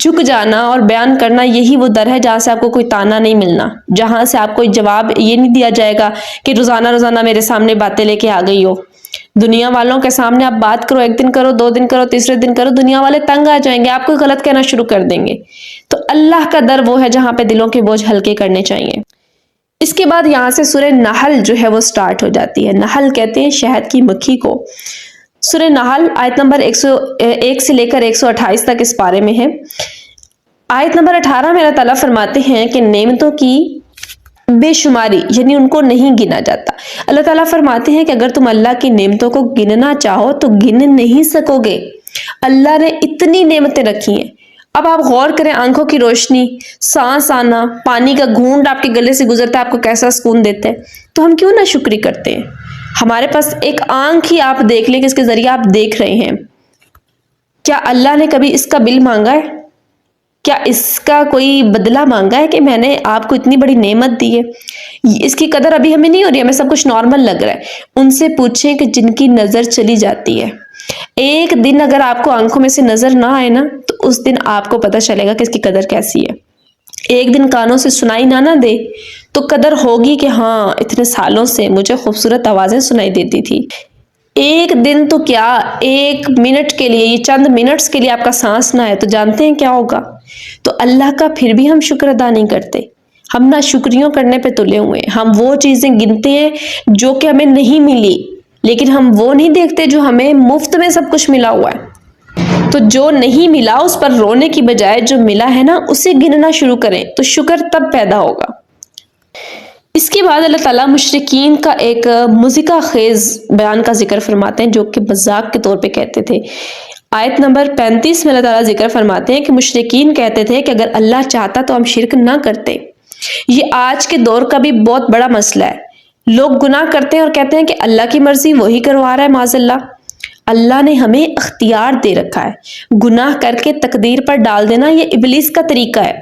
جھک جانا اور بیان کرنا یہی وہ در ہے جہاں سے آپ کو کوئی تانا نہیں ملنا، جہاں سے آپ کو جواب یہ نہیں دیا جائے گا کہ روزانہ روزانہ میرے سامنے باتیں لے کے آ گئی ہو۔ دنیا والوں کے سامنے آپ بات کرو، 1 دن کرو، 2 دن کرو، تیسرے دن کرو، دنیا والے تنگ آ جائیں گے، آپ کو غلط کہنا شروع کر دیں گے۔ تو اللہ کا در وہ ہے جہاں پہ دلوں کے بوجھ ہلکے کرنے چاہیے۔ اس کے بعد یہاں سے سورہ نحل جو ہے وہ سٹارٹ ہو جاتی ہے۔ نحل کہتے ہیں شہد کی مکھی کو۔ سورہ نحل آیت نمبر 101 سے لے کر 128 تک اس پارے میں ہے۔ آیت نمبر 18 میں اللہ تعالیٰ فرماتے ہیں کہ نعمتوں کی بے شماری، یعنی ان کو نہیں گنا جاتا۔ اللہ تعالیٰ فرماتے ہیں کہ اگر تم اللہ کی نعمتوں کو گننا چاہو تو گن نہیں سکو گے۔ اللہ نے اتنی نعمتیں رکھی ہیں۔ اب آپ غور کریں، آنکھوں کی روشنی، سانس آنا، پانی کا گھونٹ آپ کے گلے سے گزرتا ہے، آپ کو کیسا سکون دیتا ہے۔ تو ہم کیوں نہ شکری کرتے ہیں؟ ہمارے پاس ایک آنکھ ہی آپ دیکھ لیں کہ اس کے ذریعے آپ دیکھ رہے ہیں۔ کیا اللہ نے کبھی اس کا بل مانگا ہے؟ کیا اس کا کوئی بدلہ مانگا ہے کہ میں نے آپ کو اتنی بڑی نعمت دی ہے؟ اس کی قدر ابھی ہمیں نہیں ہو رہی، ہمیں سب کچھ نارمل لگ رہا ہے۔ ان سے پوچھیں کہ جن کی نظر چلی جاتی ہے، ایک دن اگر آپ کو آنکھوں میں سے نظر نہ آئے نا تو اس دن آپ کو پتہ چلے گا کہ اس کی قدر کیسی ہے۔ ایک دن کانوں سے سنائی نہ دے تو قدر ہوگی کہ ہاں اتنے سالوں سے مجھے خوبصورت آوازیں سنائی دیتی تھی۔ ایک دن تو کیا، 1 منٹ کے لیے، یہ چند منٹس کے لیے آپ کا سانس نہ ہے تو جانتے ہیں کیا ہوگا؟ تو اللہ کا پھر بھی ہم شکر ادا نہیں کرتے، ہم نہ شکریوں کرنے پہ تلے ہوئے ہیں۔ ہم وہ چیزیں گنتے ہیں جو کہ ہمیں نہیں ملی، لیکن ہم وہ نہیں دیکھتے جو ہمیں مفت میں سب کچھ ملا ہوا ہے۔ تو جو نہیں ملا اس پر رونے کی بجائے جو ملا ہے نا اسے گننا شروع کریں تو شکر تب پیدا ہوگا۔ اس کے بعد اللہ تعالیٰ مشرکین کا ایک مضحکہ خیز بیان کا ذکر فرماتے ہیں جو کہ مذاق کے طور پہ کہتے تھے۔ آیت نمبر 35 میں اللہ تعالیٰ ذکر فرماتے ہیں کہ مشرکین کہتے تھے کہ اگر اللہ چاہتا تو ہم شرک نہ کرتے۔ یہ آج کے دور کا بھی بہت بڑا مسئلہ ہے۔ لوگ گناہ کرتے ہیں اور کہتے ہیں کہ اللہ کی مرضی وہی کروا رہا ہے، معاذ اللہ۔ اللہ نے ہمیں اختیار دے رکھا ہے۔ گناہ کر کے تقدیر پر ڈال دینا یہ ابلیس کا طریقہ ہے،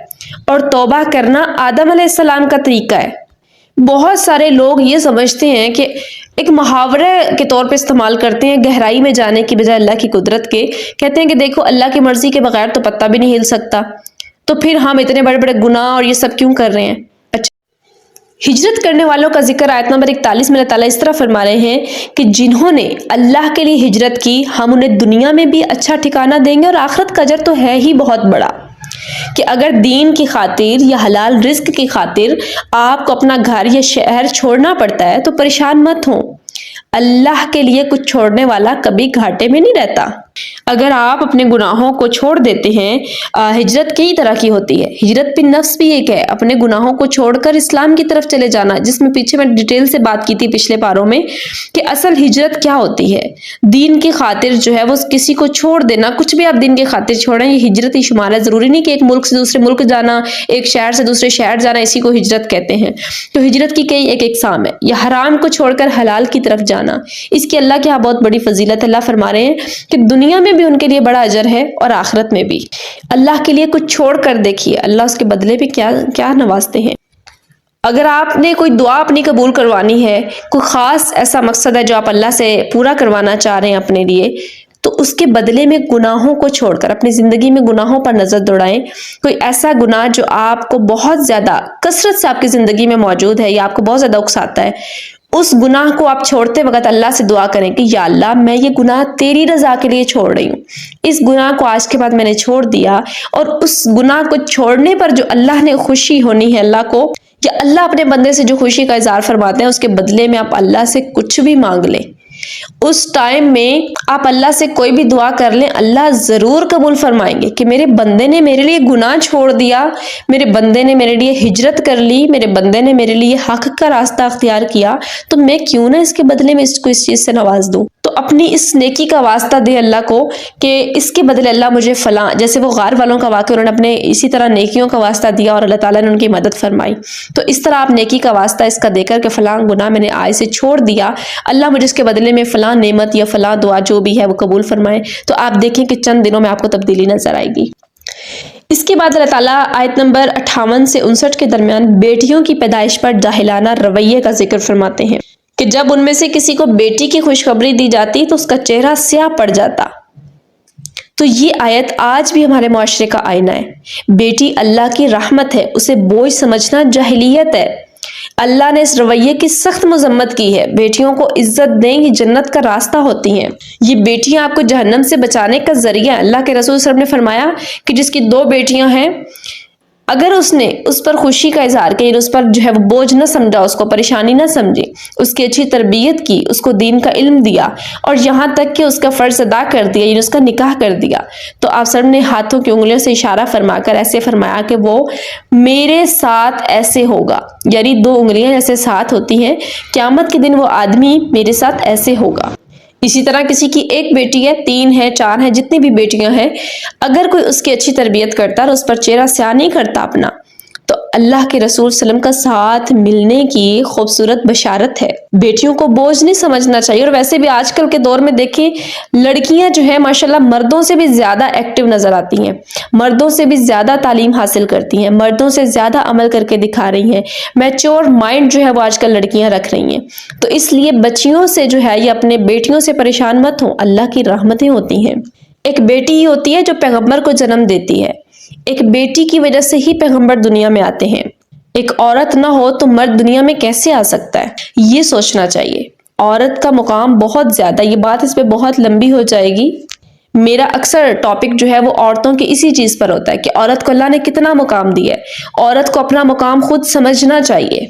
اور توبہ کرنا آدم علیہ السلام کا طریقہ ہے۔ بہت سارے لوگ یہ سمجھتے ہیں کہ ایک محاورے کے طور پہ استعمال کرتے ہیں، گہرائی میں جانے کی بجائے اللہ کی قدرت کے، کہتے ہیں کہ دیکھو اللہ کی مرضی کے بغیر تو پتہ بھی نہیں ہل سکتا، تو پھر ہم اتنے بڑے بڑے گناہ اور یہ سب کیوں کر رہے ہیں؟ اچھا، ہجرت کرنے والوں کا ذکر آیت نمبر 41 میں اللہ تعالیٰ اس طرح فرما رہے ہیں کہ جنہوں نے اللہ کے لیے ہجرت کی ہم انہیں دنیا میں بھی اچھا ٹھکانہ دیں گے اور آخرت کا اجر تو ہے ہی بہت بڑا۔ کہ اگر دین کی خاطر یا حلال رزق کی خاطر آپ کو اپنا گھر یا شہر چھوڑنا پڑتا ہے تو پریشان مت ہوں، اللہ کے لیے کچھ چھوڑنے والا کبھی گھاٹے میں نہیں رہتا۔ اگر آپ اپنے گناہوں کو چھوڑ دیتے ہیں، ہجرت کئی طرح کی ہوتی ہے، ہجرت بھی نفس بھی ایک ہے، اپنے گناہوں کو چھوڑ کر اسلام کی طرف چلے جانا، جس میں پیچھے میں ڈیٹیل سے بات کی تھی پچھلے پاروں میں کہ اصل ہجرت کیا ہوتی ہے۔ دین کی خاطر جو ہے وہ کسی کو چھوڑ دینا، کچھ بھی آپ دین کی خاطر چھوڑیں، یہ ہجرت ہی شمار ہے۔ ضروری نہیں کہ ایک ملک سے دوسرے ملک جانا، ایک شہر سے دوسرے شہر جانا اسی کو ہجرت کہتے ہیں۔ تو ہجرت کی کئی ایک اقسام ہے۔ یہ حرام کو چھوڑ کر حلال کی طرف جانا، اس کی اللہ کے یہاں بہت بڑی فضیلت ہے۔ اللہ فرما رہے ہیں کہ دنیا میں بھی ان کے لیے بڑا اجر ہے اور آخرت میں بھی۔ اللہ کے لیے کچھ چھوڑ کر دیکھیے اللہ اس کے بدلے بھی کیا نوازتے ہیں۔ اگر آپ نے کوئی دعا اپنی قبول کروانی ہے، کوئی خاص ایسا مقصد ہے جو آپ اللہ سے پورا کروانا چاہ رہے ہیں اپنے لیے، تو اس کے بدلے میں گناہوں کو چھوڑ کر اپنی زندگی میں گناہوں پر نظر دوڑائیں۔ کوئی ایسا گناہ جو آپ کو بہت زیادہ کثرت سے آپ کی زندگی میں موجود ہے یا آپ کو بہت زیادہ اکساتا ہے، اس گناہ کو آپ چھوڑتے وقت اللہ سے دعا کریں کہ یا اللہ میں یہ گناہ تیری رضا کے لیے چھوڑ رہی ہوں، اس گناہ کو آج کے بعد میں نے چھوڑ دیا۔ اور اس گناہ کو چھوڑنے پر جو اللہ نے خوشی ہونی ہے اللہ کو، یا اللہ اپنے بندے سے جو خوشی کا اظہار فرماتے ہیں، اس کے بدلے میں آپ اللہ سے کچھ بھی مانگ لیں۔ اس ٹائم میں آپ اللہ سے کوئی بھی دعا کر لیں، اللہ ضرور قبول فرمائیں گے کہ میرے بندے نے میرے لیے گناہ چھوڑ دیا، میرے بندے نے میرے لیے ہجرت کر لی، میرے بندے نے میرے لیے حق کا راستہ اختیار کیا، تو میں کیوں نہ اس کے بدلے میں اس کو اس چیز سے نواز دوں۔ تو اپنی اس نیکی کا واسطہ دے اللہ کو کہ اس کے بدلے اللہ مجھے فلاں، جیسے وہ غار والوں کا واقعہ انہوں نے اپنے اسی طرح نیکیوں کا واسطہ دیا اور اللہ تعالیٰ نے ان کی مدد فرمائی، تو اس طرح آپ نیکی کا واسطہ اس کا دے کر کہ فلاں گناہ میں نے آج سے چھوڑ دیا، اللہ مجھے اس کے بدلے میں فلاں نعمت یا فلاں دعا جو بھی ہے وہ قبول فرمائے، تو آپ دیکھیں کہ چند دنوں میں آپ کو تبدیلی نظر آئے گی۔ اس کے بعد اللہ تعالیٰ آیت نمبر 58 سے 59 کے درمیان بیٹیوں کی پیدائش پر جاہلانہ رویے کا ذکر فرماتے ہیں کہ جب ان میں سے کسی کو بیٹی کی خوشخبری دی جاتی تو اس کا چہرہ سیاہ پڑ جاتا۔ تو یہ آیت آج بھی ہمارے معاشرے کا آئینہ ہے۔ بیٹی اللہ کی رحمت ہے، اسے بوجھ سمجھنا جاہلیت ہے۔ اللہ نے اس رویے کی سخت مذمت کی ہے۔ بیٹیوں کو عزت دیں، یہ جنت کا راستہ ہوتی ہیں، یہ بیٹیاں آپ کو جہنم سے بچانے کا ذریعہ۔ اللہ کے رسول صلی اللہ علیہ وسلم نے فرمایا کہ جس کی 2 بیٹیاں ہیں، اگر اس نے اس پر خوشی کا اظہار کیا، اس پر جو ہے وہ بوجھ نہ سمجھا، اس کو پریشانی نہ سمجھی، اس کی اچھی تربیت کی، اس کو دین کا علم دیا اور یہاں تک کہ اس کا فرض ادا کر دیا، یعنی اس کا نکاح کر دیا، تو آپ سب نے ہاتھوں کی انگلیوں سے اشارہ فرما کر ایسے فرمایا کہ وہ میرے ساتھ ایسے ہوگا، یعنی 2 انگلیاں جیسے ساتھ ہوتی ہیں، قیامت کے دن وہ آدمی میرے ساتھ ایسے ہوگا۔ اسی طرح کسی کی 1 بیٹی ہے، 3 ہے، 4 ہے، جتنی بھی بیٹیاں ہیں، اگر کوئی اس کی اچھی تربیت کرتا اور اس پر چہرہ سیاہ نہیں کرتا اپنا، تو اللہ کے رسول صلی اللہ علیہ وسلم کا ساتھ ملنے کی خوبصورت بشارت ہے۔ بیٹیوں کو بوجھ نہیں سمجھنا چاہیے۔ اور ویسے بھی آج کل کے دور میں دیکھیں، لڑکیاں جو ہے ماشاءاللہ مردوں سے بھی زیادہ ایکٹیو نظر آتی ہیں، مردوں سے بھی زیادہ تعلیم حاصل کرتی ہیں، مردوں سے زیادہ عمل کر کے دکھا رہی ہیں، میچور مائنڈ جو ہے وہ آج کل لڑکیاں رکھ رہی ہیں۔ تو اس لیے بچیوں سے جو ہے یہ اپنے بیٹیوں سے پریشان مت ہوں، اللہ کی رحمتیں ہوتی ہیں۔ ایک بیٹی ہی ہوتی ہے جو پیغمبر کو جنم دیتی ہے، ایک بیٹی کی وجہ سے ہی پیغمبر دنیا میں آتے ہیں۔ ایک عورت نہ ہو تو مرد دنیا میں کیسے آ سکتا ہے، یہ سوچنا چاہیے۔ عورت کا مقام بہت زیادہ، یہ بات اس پہ بہت لمبی ہو جائے گی۔ میرا اکثر ٹاپک جو ہے وہ عورتوں کی اسی چیز پر ہوتا ہے کہ عورت کو اللہ نے کتنا مقام دیا ہے، عورت کو اپنا مقام خود سمجھنا چاہیے۔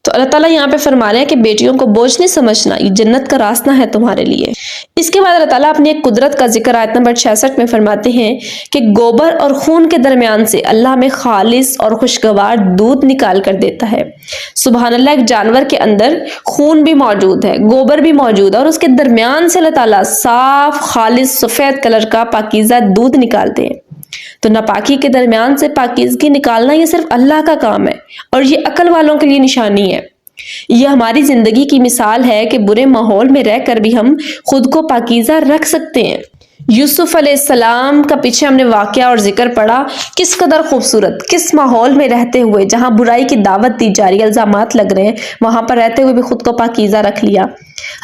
تو اللہ تعالیٰ یہاں پہ فرما رہے ہیں کہ بیٹیوں کو بوجھ نہیں سمجھنا، یہ جنت کا راستہ ہے تمہارے لیے۔ اس کے بعد اللہ تعالیٰ اپنی ایک قدرت کا ذکر آیت نمبر 66 میں فرماتے ہیں کہ گوبر اور خون کے درمیان سے اللہ ہمیں خالص اور خوشگوار دودھ نکال کر دیتا ہے۔ سبحان اللہ، ایک جانور کے اندر خون بھی موجود ہے، گوبر بھی موجود ہے، اور اس کے درمیان سے اللہ تعالیٰ صاف خالص سفید کلر کا پاکیزہ دودھ نکالتے ہیں۔ تو ناپاکی کے درمیان سے پاکیزگی نکالنا یہ صرف اللہ کا کام ہے، اور یہ عقل والوں کے لیے نشانی ہے۔ یہ ہماری زندگی کی مثال ہے کہ برے ماحول میں رہ کر بھی ہم خود کو پاکیزہ رکھ سکتے ہیں۔ یوسف علیہ السلام کا پیچھے ہم نے واقعہ اور ذکر پڑھا، کس قدر خوبصورت، کس ماحول میں رہتے ہوئے جہاں برائی کی دعوت دی جا رہی ہے، الزامات لگ رہے ہیں، وہاں پر رہتے ہوئے بھی خود کو پاکیزہ رکھ لیا۔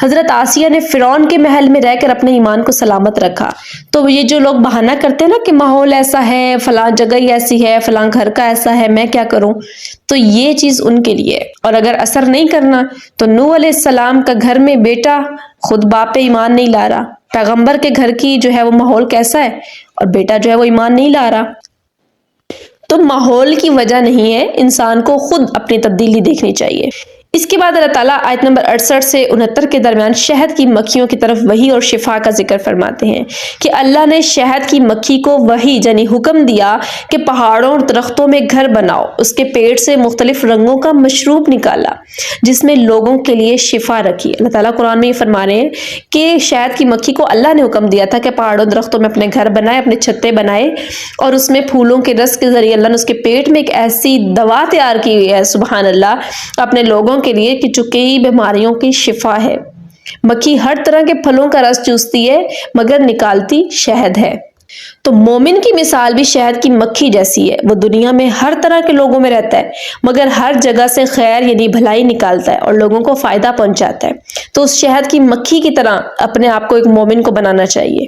حضرت آسیہ نے فرعون کے محل میں رہ کر اپنے ایمان کو سلامت رکھا۔ تو یہ جو لوگ بہانہ کرتے ہیں نا کہ ماحول ایسا ہے، فلاں جگہ ہی ایسی ہے، فلاں گھر کا ایسا ہے، میں کیا کروں، تو یہ چیز ان کے لیے۔ اور اگر اثر نہیں کرنا تو نوح علیہ السلام کا گھر میں بیٹا خود باپ پہ ایمان نہیں لا رہا، پیغمبر کے گھر کی جو ہے وہ ماحول کیسا ہے، اور بیٹا جو ہے وہ ایمان نہیں لا رہا۔ تو ماحول کی وجہ نہیں ہے، انسان کو خود اپنی تبدیلی دیکھنی چاہیے۔ اس کے بعد اللہ تعالیٰ آیت نمبر 68 سے 69 کے درمیان شہد کی مکھیوں کی طرف وحی اور شفا کا ذکر فرماتے ہیں کہ اللہ نے شہد کی مکھی کو وحی یعنی حکم دیا کہ پہاڑوں اور درختوں میں گھر بناؤ، اس کے پیٹ سے مختلف رنگوں کا مشروب نکالا جس میں لوگوں کے لیے شفا رکھی۔ اللہ تعالیٰ قرآن میں یہ فرما رہے ہیں کہ شہد کی مکھی کو اللہ نے حکم دیا تھا کہ پہاڑوں درختوں میں اپنے گھر بنائے، اپنے چھتے بنائے، اور اس میں پھولوں کے رس کے ذریعے اللہ نے اس کے پیٹ میں ایک ایسی دوا تیار کی ہوئی ہے سبحان اللہ اپنے لوگوں کے لیے کہ جو کئی بیماریوں کی شفا ہے۔ مکھی ہر طرح کے پھلوں کا رس چوستی ہے مگر نکالتی شہد ہے۔ تو مومن کی مثال بھی شہد کی مکھی جیسی ہے، وہ دنیا میں ہر طرح کے لوگوں میں رہتا ہے مگر ہر جگہ سے خیر یعنی بھلائی نکالتا ہے اور لوگوں کو فائدہ پہنچاتا ہے۔ تو اس شہد کی مکھی کی طرح اپنے آپ کو ایک مومن کو بنانا چاہیے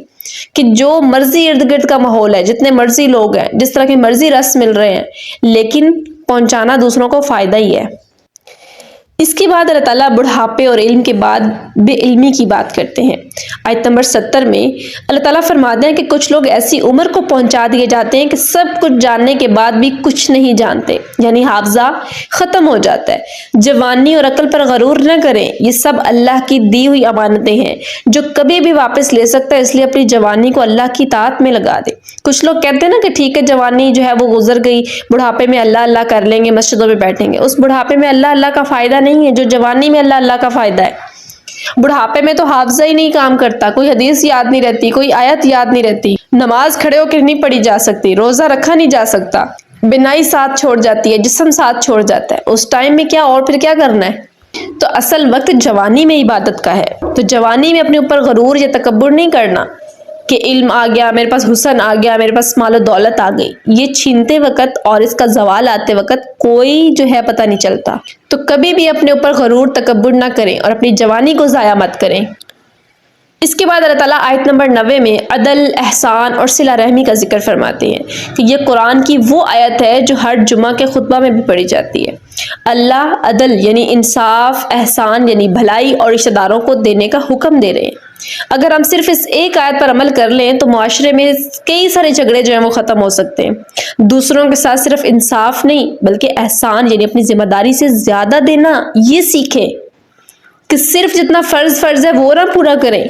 کہ جو مرضی ارد گرد کا ماحول ہے، جتنے مرضی لوگ ہیں، جس طرح کے مرضی رس مل رہے ہیں، لیکن پہنچانا دوسروں کو فائدہ ہی ہے۔ اس کے بعد اللہ تعالیٰ بڑھاپے اور علم کے بعد بے علمی کی بات کرتے ہیں۔ آیت نمبر 70 میں اللہ تعالیٰ فرماتے ہیں کہ کچھ لوگ ایسی عمر کو پہنچا دیے جاتے ہیں کہ سب کچھ جاننے کے بعد بھی کچھ نہیں جانتے، یعنی حافظہ ختم ہو جاتا ہے۔ جوانی اور عقل پر غرور نہ کریں، یہ سب اللہ کی دی ہوئی امانتیں ہیں جو کبھی بھی واپس لے سکتا ہے، اس لیے اپنی جوانی کو اللہ کی اطاعت میں لگا دے۔ کچھ لوگ کہتے ہیں نا کہ ٹھیک ہے جوانی جو ہے وہ گزر گئی، بڑھاپے میں اللہ اللہ کر لیں گے، مسجدوں میں بیٹھیں گے۔ اس بڑھاپے میں اللہ اللہ کا فائدہ نہیں ہے جو جوانی میں اللہ اللہ کا فائدہ ہے۔ بڑھاپے میں تو حافظہ ہی نہیں کام کرتا، کوئی حدیث یاد نہیں رہتی، کوئی آیت یاد نہیں رہتی، نماز کھڑے ہو کے نہیں پڑھی جا سکتی، روزہ رکھا نہیں جا سکتا، بنائی ساتھ چھوڑ جاتی ہے، جسم ساتھ چھوڑ جاتا ہے۔ اس ٹائم میں کیا اور پھر کیا کرنا ہے؟ تو اصل وقت جوانی میں عبادت کا ہے، تو جوانی میں اپنے اوپر غرور یا تکبر نہیں کرنا کہ علم آ گیا، میرے پاس حسن آ گیا، میرے پاس مال و دولت آ گئی۔ یہ چھینتے وقت اور اس کا زوال آتے وقت کوئی جو ہے پتہ نہیں چلتا۔ تو کبھی بھی اپنے اوپر غرور تکبر نہ کریں اور اپنی جوانی کو ضائع مت کریں۔ اس کے بعد اللہ تعالیٰ آیت نمبر 90 میں عدل، احسان اور صلہ رحمی کا ذکر فرماتے ہیں کہ یہ قرآن کی وہ آیت ہے جو ہر جمعہ کے خطبہ میں بھی پڑھی جاتی ہے۔ اللہ عدل یعنی انصاف، احسان یعنی بھلائی اور رشتہ داروں کو دینے کا حکم دے رہے ہیں۔ اگر ہم صرف اس ایک آیت پر عمل کر لیں تو معاشرے میں کئی سارے جھگڑے جو ہیں وہ ختم ہو سکتے ہیں۔ دوسروں کے ساتھ صرف انصاف نہیں بلکہ احسان یعنی اپنی ذمہ داری سے زیادہ دینا یہ سیکھیں کہ صرف جتنا فرض ہے وہ نہ پورا کریں،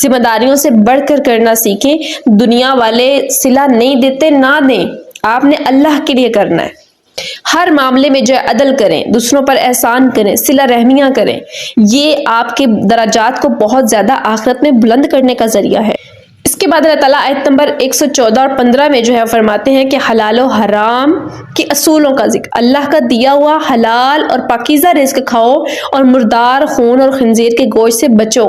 ذمہ داریوں سے بڑھ کر کرنا سیکھیں۔ دنیا والے صلہ نہیں دیتے، نہ دیں، آپ نے اللہ کے لیے کرنا ہے۔ ہر معاملے میں جو ہے عدل کریں، دوسروں پر احسان کریں، صلہ رحمیاں کریں، یہ آپ کے درجات کو بہت زیادہ آخرت میں بلند کرنے کا ذریعہ ہے۔ اس کے بعد اللہ تعالیٰ آیت نمبر 114 اور 15 میں جو ہے فرماتے ہیں کہ حلال و حرام کے اصولوں کا ذکر، اللہ کا دیا ہوا حلال اور پاکیزہ رزق کھاؤ اور مردار خون اور خنزیر کے گوشت سے بچو،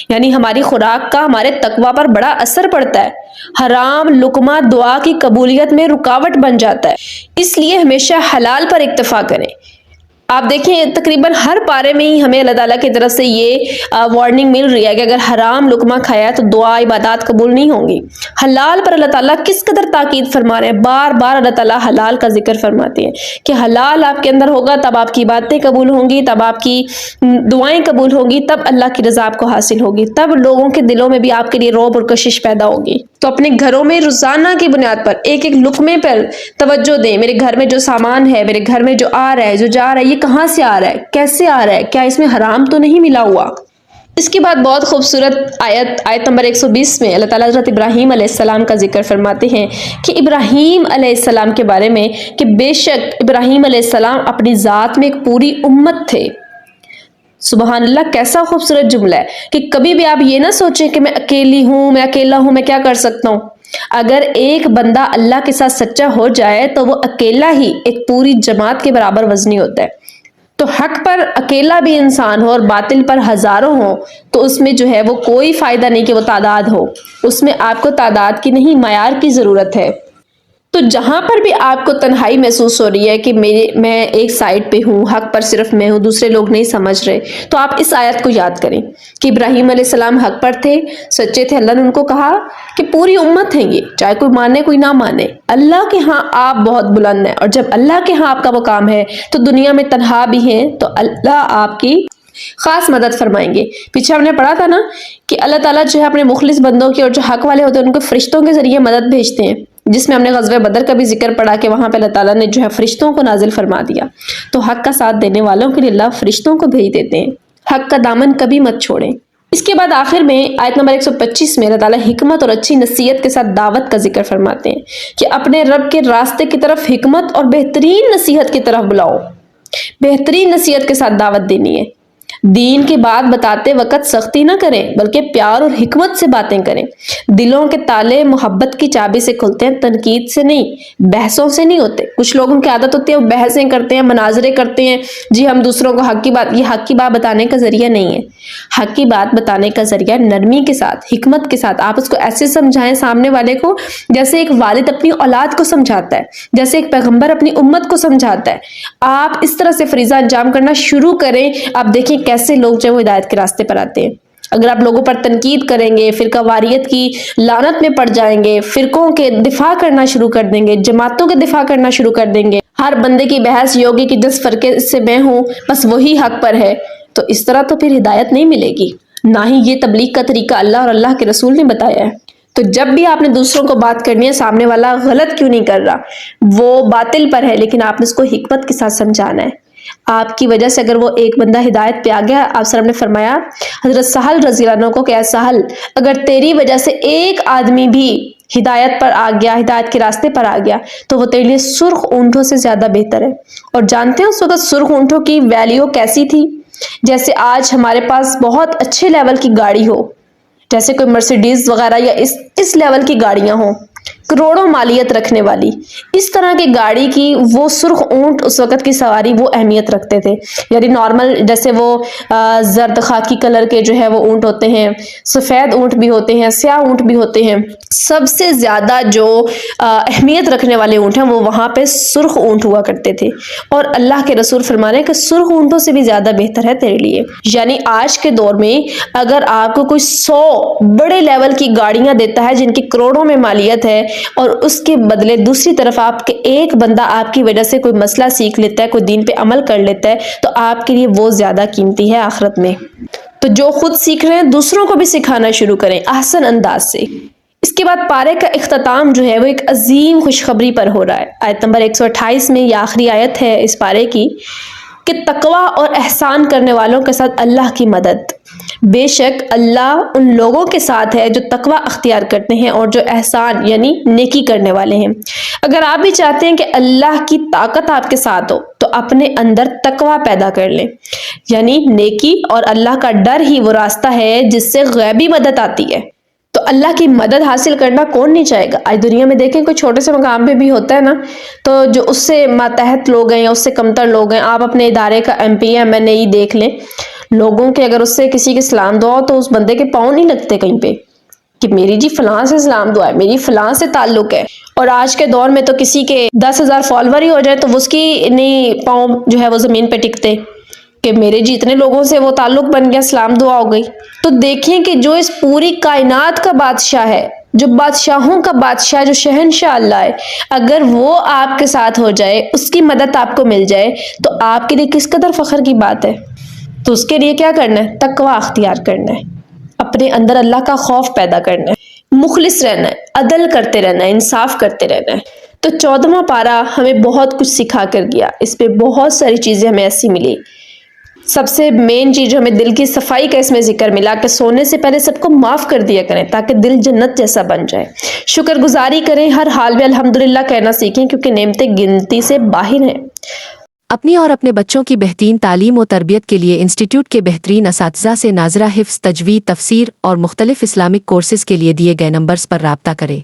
یعنی ہماری خوراک کا ہمارے تقوی پر بڑا اثر پڑتا ہے۔ حرام لقمہ دعا کی قبولیت میں رکاوٹ بن جاتا ہے، اس لیے ہمیشہ حلال پر اکتفا کریں۔ آپ دیکھیں تقریباً ہر پارے میں ہی ہمیں اللہ تعالیٰ کی طرف سے یہ وارننگ مل رہی ہے کہ اگر حرام لقمہ کھایا تو دعا عبادات قبول نہیں ہوں گی۔ حلال پر اللہ تعالیٰ کس قدر تاکید فرما رہے ہیں، بار بار اللہ تعالیٰ حلال کا ذکر فرماتے ہیں کہ حلال آپ کے اندر ہوگا تب آپ کی باتیں قبول ہوں گی، تب آپ کی دعائیں قبول ہوں گی، تب اللہ کی رضا آپ کو حاصل ہوگی، تب لوگوں کے دلوں میں بھی آپ کے لیے رعب اور کشش پیدا ہوگی۔ تو اپنے گھروں میں روزانہ کی بنیاد پر ایک ایک لقمے پر توجہ دیں، میرے گھر میں جو سامان ہے، میرے گھر میں جو آ رہا ہے، جو جا رہا ہے، یہ کہاں سے آ رہا ہے، کیسے آ رہا ہے، کیا اس میں حرام تو نہیں ملا ہوا۔ اس کے بعد بہت خوبصورت آیت نمبر 120 میں اللہ تعالیٰ حضرت ابراہیم علیہ السلام کا ذکر فرماتے ہیں کہ ابراہیم علیہ السلام کے بارے میں کہ بے شک ابراہیم علیہ السلام اپنی ذات میں ایک پوری امت تھے۔ سبحان اللہ، کیسا خوبصورت جملہ ہے کہ کبھی بھی آپ یہ نہ سوچیں کہ میں اکیلی ہوں، میں اکیلا ہوں، میں کیا کر سکتا ہوں۔ اگر ایک بندہ اللہ کے ساتھ سچا ہو جائے تو وہ اکیلا ہی ایک پوری جماعت کے برابر وزنی ہوتا ہے۔ تو حق پر اکیلا بھی انسان ہو اور باطل پر ہزاروں ہوں تو اس میں جو ہے وہ کوئی فائدہ نہیں کہ وہ تعداد ہو، اس میں آپ کو تعداد کی نہیں معیار کی ضرورت ہے۔ تو جہاں پر بھی آپ کو تنہائی محسوس ہو رہی ہے کہ میں ایک سائڈ پہ ہوں، حق پر صرف میں ہوں، دوسرے لوگ نہیں سمجھ رہے، تو آپ اس آیت کو یاد کریں کہ ابراہیم علیہ السلام حق پر تھے، سچے تھے۔ اللہ نے ان کو کہا کہ پوری امت ہیں یہ، چاہے کوئی مانے کوئی نہ مانے، اللہ کے ہاں آپ بہت بلند ہیں، اور جب اللہ کے ہاں آپ کا مقام ہے تو دنیا میں تنہا بھی ہیں تو اللہ آپ کی خاص مدد فرمائیں گے۔ پیچھے ہم نے پڑھا تھا نا کہ اللہ تعالیٰ جو ہے اپنے مخلص بندوں کی اور جو حق والے ہوتے ہیں ان کو فرشتوں کے ذریعے مدد بھیجتے ہیں۔ جس میں ہم نے غزوہ بدر کا بھی ذکر پڑھا کہ وہاں پہ اللہ تعالیٰ نے جو ہے فرشتوں کو نازل فرما دیا. تو حق کا ساتھ دینے والوں کے لیے اللہ فرشتوں کو بھیج دیتے ہیں. حق کا دامن کبھی مت چھوڑیں. اس کے بعد آخر میں آیت نمبر 125 میں اللہ تعالیٰ حکمت اور اچھی نصیحت کے ساتھ دعوت کا ذکر فرماتے ہیں کہ اپنے رب کے راستے کی طرف حکمت اور بہترین نصیحت کی طرف بلاؤ. بہترین نصیحت کے ساتھ دعوت دینی ہے. دین کی بات بتاتے وقت سختی نہ کریں بلکہ پیار اور حکمت سے باتیں کریں. دلوں کے تالے محبت کی چابی سے کھلتے ہیں، تنقید سے نہیں، بحثوں سے نہیں ہوتے. کچھ لوگوں کی عادت ہوتی ہے وہ بحثیں کرتے ہیں، مناظرے کرتے ہیں. جی ہم دوسروں کو حق کی بات، یہ حق کی بات بتانے کا ذریعہ نہیں ہے. حق کی بات بتانے کا ذریعہ نرمی کے ساتھ، حکمت کے ساتھ. آپ اس کو ایسے سمجھائیں سامنے والے کو جیسے ایک والد اپنی اولاد کو سمجھاتا ہے، جیسے ایک پیغمبر اپنی امت کو سمجھاتا ہے. آپ اس طرح سے فریضہ انجام کرنا شروع کریں. آپ دیکھیں کیسے لوگ جو ہے ہدایت کے راستے پر آتے ہیں. اگر آپ لوگوں پر تنقید کریں گے، فرقہ واریت کی لعنت میں پڑ جائیں گے، فرقوں کے دفاع کرنا شروع کر دیں گے، جماعتوں کے دفاع کرنا شروع کر دیں گے، ہر بندے کی بحث یہ ہوگی کہ جس فرقے سے میں ہوں بس وہی حق پر ہے، تو اس طرح تو پھر ہدایت نہیں ملے گی. نہ ہی یہ تبلیغ کا طریقہ اللہ اور اللہ کے رسول نے بتایا ہے. تو جب بھی آپ نے دوسروں کو بات کرنی ہے، سامنے والا غلط کیوں نہیں کر رہا، وہ باطل پر ہے، لیکن آپ نے اس کو حکمت کے ساتھ سمجھانا ہے. آپ کی وجہ سے اگر وہ ایک بندہ ہدایت پہ آ گیا، آپ صلی اللہ علیہ وسلم نے فرمایا حضرت سہل رضی اللہ عنہ کو کہ اے سہل، اگر تیری وجہ سے ایک آدمی بھی ہدایت پر آ گیا، ہدایت کے راستے پر آ گیا، تو وہ تیرے لیے سرخ اونٹوں سے زیادہ بہتر ہے. اور جانتے ہیں اس وقت سرخ اونٹوں کی ویلیو کیسی تھی؟ جیسے آج ہمارے پاس بہت اچھے لیول کی گاڑی ہو، جیسے کوئی مرسیڈیز وغیرہ یا اس لیول کی گاڑیاں ہوں، کروڑوں مالیت رکھنے والی، اس طرح کی گاڑی کی وہ سرخ اونٹ اس وقت کی سواری وہ اہمیت رکھتے تھے. یعنی نارمل جیسے وہ زرد خاکی کلر کے جو ہے وہ اونٹ ہوتے ہیں، سفید اونٹ بھی ہوتے ہیں، سیاہ اونٹ بھی ہوتے ہیں. سب سے زیادہ جو اہمیت رکھنے والے اونٹ ہیں وہ وہاں پہ سرخ اونٹ ہوا کرتے تھے. اور اللہ کے رسول فرما رہے ہیں کہ سرخ اونٹوں سے بھی زیادہ بہتر ہے تیرے لیے. یعنی آج کے دور میں اگر آپ کو کوئی 100 بڑے لیول کی گاڑیاں دیتا ہے جن کی کروڑوں میں مالیت ہے، اور اس کے بدلے دوسری طرف آپ کے ایک بندہ آپ کی وجہ سے کوئی مسئلہ سیکھ لیتا ہے، کوئی دین پہ عمل کر لیتا ہے، تو آپ کے لیے وہ زیادہ قیمتی ہے آخرت میں. تو جو خود سیکھ رہے ہیں دوسروں کو بھی سکھانا شروع کریں احسن انداز سے. اس کے بعد پارے کا اختتام جو ہے وہ ایک عظیم خوشخبری پر ہو رہا ہے. آیت نمبر 128 میں یہ آخری آیت ہے اس پارے کی کہ تقوی اور احسان کرنے والوں کے ساتھ اللہ کی مدد. بے شک اللہ ان لوگوں کے ساتھ ہے جو تقوی اختیار کرتے ہیں اور جو احسان یعنی نیکی کرنے والے ہیں. اگر آپ بھی چاہتے ہیں کہ اللہ کی طاقت آپ کے ساتھ ہو تو اپنے اندر تقوی پیدا کر لیں. یعنی نیکی اور اللہ کا ڈر ہی وہ راستہ ہے جس سے غیبی مدد آتی ہے. تو اللہ کی مدد حاصل کرنا کون نہیں چاہے گا؟ آج دنیا میں دیکھیں کوئی چھوٹے سے مقام پہ بھی ہوتا ہے نا، تو جو اس سے ماتحت لوگ ہیں یا اس سے کمتر لوگ ہیں، آپ اپنے ادارے کا ایم پی یا ایم این اے ہی دیکھ لیں، لوگوں کے اگر اس سے کسی کے سلام دعا ہو تو اس بندے کے پاؤں نہیں لگتے کہیں پہ کہ میری جی فلاں سے سلام دعا ہے، میری فلاں سے تعلق ہے. اور آج کے دور میں تو کسی کے 10,000 فالوور ہی ہو جائے تو اس کی نہیں پاؤں جو ہے وہ زمین پہ ٹکتے کہ میرے جی اتنے لوگوں سے وہ تعلق بن گیا، سلام دعا ہو گئی. تو دیکھیں کہ جو اس پوری کائنات کا بادشاہ ہے، جو بادشاہوں کا بادشاہ، جو شہنشاہ اللہ ہے، اگر وہ آپ کے ساتھ ہو جائے، اس کی مدد آپ کو مل جائے تو آپ کے لیے کس قدر فخر کی بات ہے. تو اس کے لیے کیا کرنا ہے؟ تقوی اختیار کرنا ہے، اپنے اندر اللہ کا خوف پیدا کرنا ہے، مخلص رہنا ہے، عدل کرتے رہنا ہے، انصاف کرتے رہنا ہے. تو 14واں پارہ ہمیں بہت کچھ سکھا کر گیا. اس پہ بہت ساری چیزیں ہمیں ایسی ملی. سب سے مین چیز جو ہمیں دل کی صفائی کا اس میں ذکر ملا کہ سونے سے پہلے سب کو معاف کر دیا کریں تاکہ دل جنت جیسا بن جائے. شکر گزاری کریں، ہر حال میں الحمدللہ کہنا سیکھیں کیونکہ نعمتیں گنتی سے باہر ہیں. اپنی اور اپنے بچوں کی بہترین تعلیم و تربیت کے لیے انسٹیٹیوٹ کے بہترین اساتذہ سے ناظرہ حفظ، تجوید، تفسیر اور مختلف اسلامک کورسز کے لیے دیے گئے نمبرز پر رابطہ کریں.